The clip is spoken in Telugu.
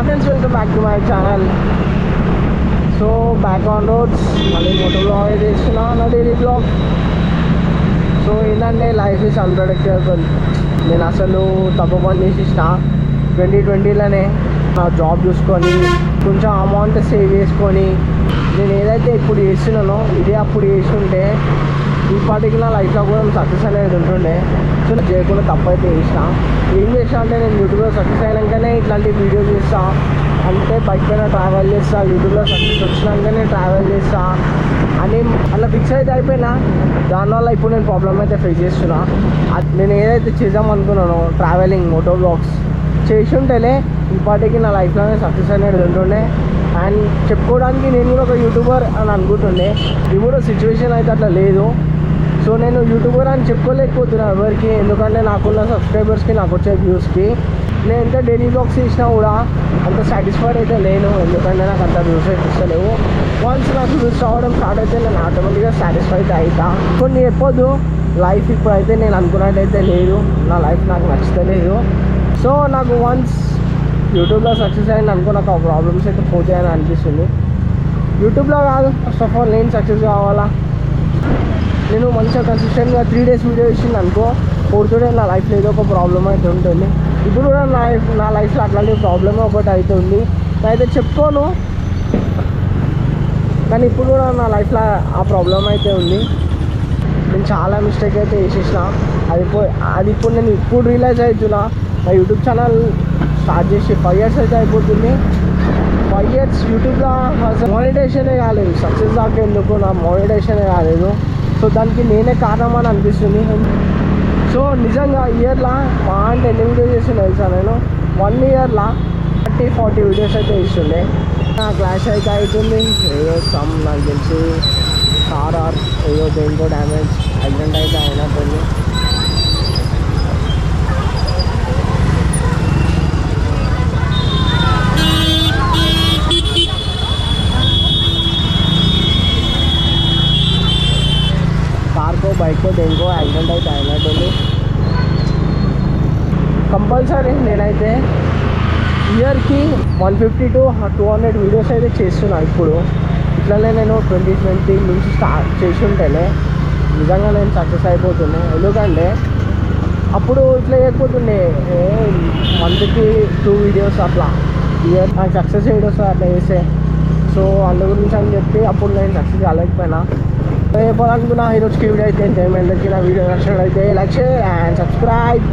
Friends, welcome back to my channel. So back on roads, మళ్ళీ మోటో బ్లాగ్ అయితే ఇస్తున్నా, నా డైలీ బ్లాగ్. సో ఏంటంటే లైఫ్ ఈజ్ అన్ప్రెడిక్టబుల్. నేను అసలు తక్కువ పని చేసేసిన 2020లోనే నా జాబ్ చూసుకొని కొంచెం అమౌంట్ సేవ్ చేసుకొని నేను ఏదైతే ఇప్పుడు చేస్తున్నానో ఇదే అప్పుడు చేస్తుంటే ఈ పర్టికులర్ లైఫ్లో కూడా సక్సెస్ అనేది ఉంటుండే. సో నేను చేయకుండా తప్పు అయితే చేసిన. ఏం చేస్తా అంటే నేను యూట్యూబ్లో సక్సెస్ అయినాకనే ఇట్లాంటి వీడియోస్ చేస్తా, అంటే బైక్ పైన ట్రావెల్ చేస్తా, యూట్యూబ్లో సక్సెస్ వచ్చినాకనే ట్రావెల్ చేస్తా అని అలా ఫిక్స్ అయితే అయిపోయినా. దానివల్ల ఇప్పుడు నేను ప్రాబ్లమ్ అయితే ఫేస్ చేస్తున్నా. నేను ఏదైతే చేద్దాం అనుకున్నానో ట్రావెలింగ్ మోటో బ్లాగ్స్ చేసి ఉంటేనే ఇప్పటికీ నా లైఫ్లోనే సక్సెస్ అనేది ఉంటుండే. అండ్ చెప్పుకోవడానికి నేను కూడా ఒక యూట్యూబర్ అని అనుకుంటుండే. ఇప్పుడు సిచ్యువేషన్ అయితే అట్లా లేదు. సో నేను యూట్యూబర్ అని చెప్పుకోలేకపోతున్నాను ఎవరికి, ఎందుకంటే నాకున్న సబ్స్క్రైబర్స్కి, నాకు వచ్చే వ్యూస్కి. నేను ఎంత డైలీ బ్లాగ్స్ చేసినా కూడా అంత సాటిస్ఫైడ్ అయితే లేను, ఎందుకంటే నాకు అంత వ్యూస్ అయితే ఇస్తలేవు. వన్స్ నాకు వ్యూస్ రావడం స్టార్ట్ అయితే నేను ఆటోమేటిక్గా సాటిస్ఫైడ్ అవుతా. కొన్ని చెప్పొద్దు, లైఫ్ ఇప్పుడైతే నేను అనుకున్నట్టయితే లేదు, నా లైఫ్ నాకు నచ్చలేదు. సో నాకు వన్స్ యూట్యూబ్లో సక్సెస్ అయింది అనుకో, నాకు ఆ ప్రాబ్లమ్స్ అయితే పోతాయని అనిపిస్తుంది. యూట్యూబ్లో కాదు, ఫస్ట్ ఆఫ్ ఆల్ నేను సక్సెస్ కావాలా. నేను మంచిగా కన్సిస్టెంట్గా 3 days వీడియో ఇచ్చింది అనుకో, 4th day నా లైఫ్లో ఏదో ఒక ప్రాబ్లం అయితే ఉంటుంది. ఇప్పుడు కూడా నా లైఫ్లో అట్లాంటి ప్రాబ్లమే ఒకటి అయితే ఉంది. నేనైతే చెప్పుకోను, కానీ ఇప్పుడు కూడా నా లైఫ్లో ఆ ప్రాబ్లం అయితే ఉంది. నేను చాలా మిస్టేక్ అయితే చేసేసిన. అది ఇప్పుడు నేను రియలైజ్ అవుతున్నా. నా యూట్యూబ్ ఛానల్ స్టార్ట్ చేసి 5 years అయితే అయిపోతుంది. 5 years యూట్యూబ్లో అసలు మానిటైజేషనే కాలేదు. సక్సెస్ దాకా ఎందుకు, నా మానిటైజేషనే కాలేదు. సో దానికి నేనే కారణం అని అనిపిస్తుంది. సో నిజంగా ఇయర్లో మా అంటే ఎన్ని వీడియోస్ చేస్తుండే తెలుసా, నేను 1 yearలో 30-40 వీడియోస్ అయితే ఇస్తుండే. క్లాష్ అయితే అవుతుంది, ఏదో సమ్ నాకు తెలిసి కార్ ఏదో దేనికో డ్యామేజ్ యాక్సిడెంట్ అయితే అయినట్టుంది. కార్కో బైక్కో దేనికో యాక్సిడెంట్ అయితే అయినట్టుంది. కంపల్సరీ నేనైతే ఇయర్కి 150 to 200 వీడియోస్ అయితే చేస్తున్నాను. ఇప్పుడు ఇట్లనే నేను 2020 నుంచి స్టార్ట్ చేసి ఉంటేనే నిజంగా నేను సక్సెస్ అయిపోతుండే. ఎందుకంటే అప్పుడు ఇట్లా చేయకపోతుండే, మంత్కి 2 వీడియోస్ అట్లా. ఇయర్ నాకు సక్సెస్ వీడియోస్ అట్లా చేస్తే, సో అందు గురించి అని చెప్పి అప్పుడు నేను సక్సెస్ కాలేకపోయినా. చెప్పాలనుకున్నా ఈరోజుకి వీడియో అయితే ఎంతమందికి నా వీడియో నచ్చినట్లయితే లైక్, షేర్ అండ్ సబ్స్క్రైబ్.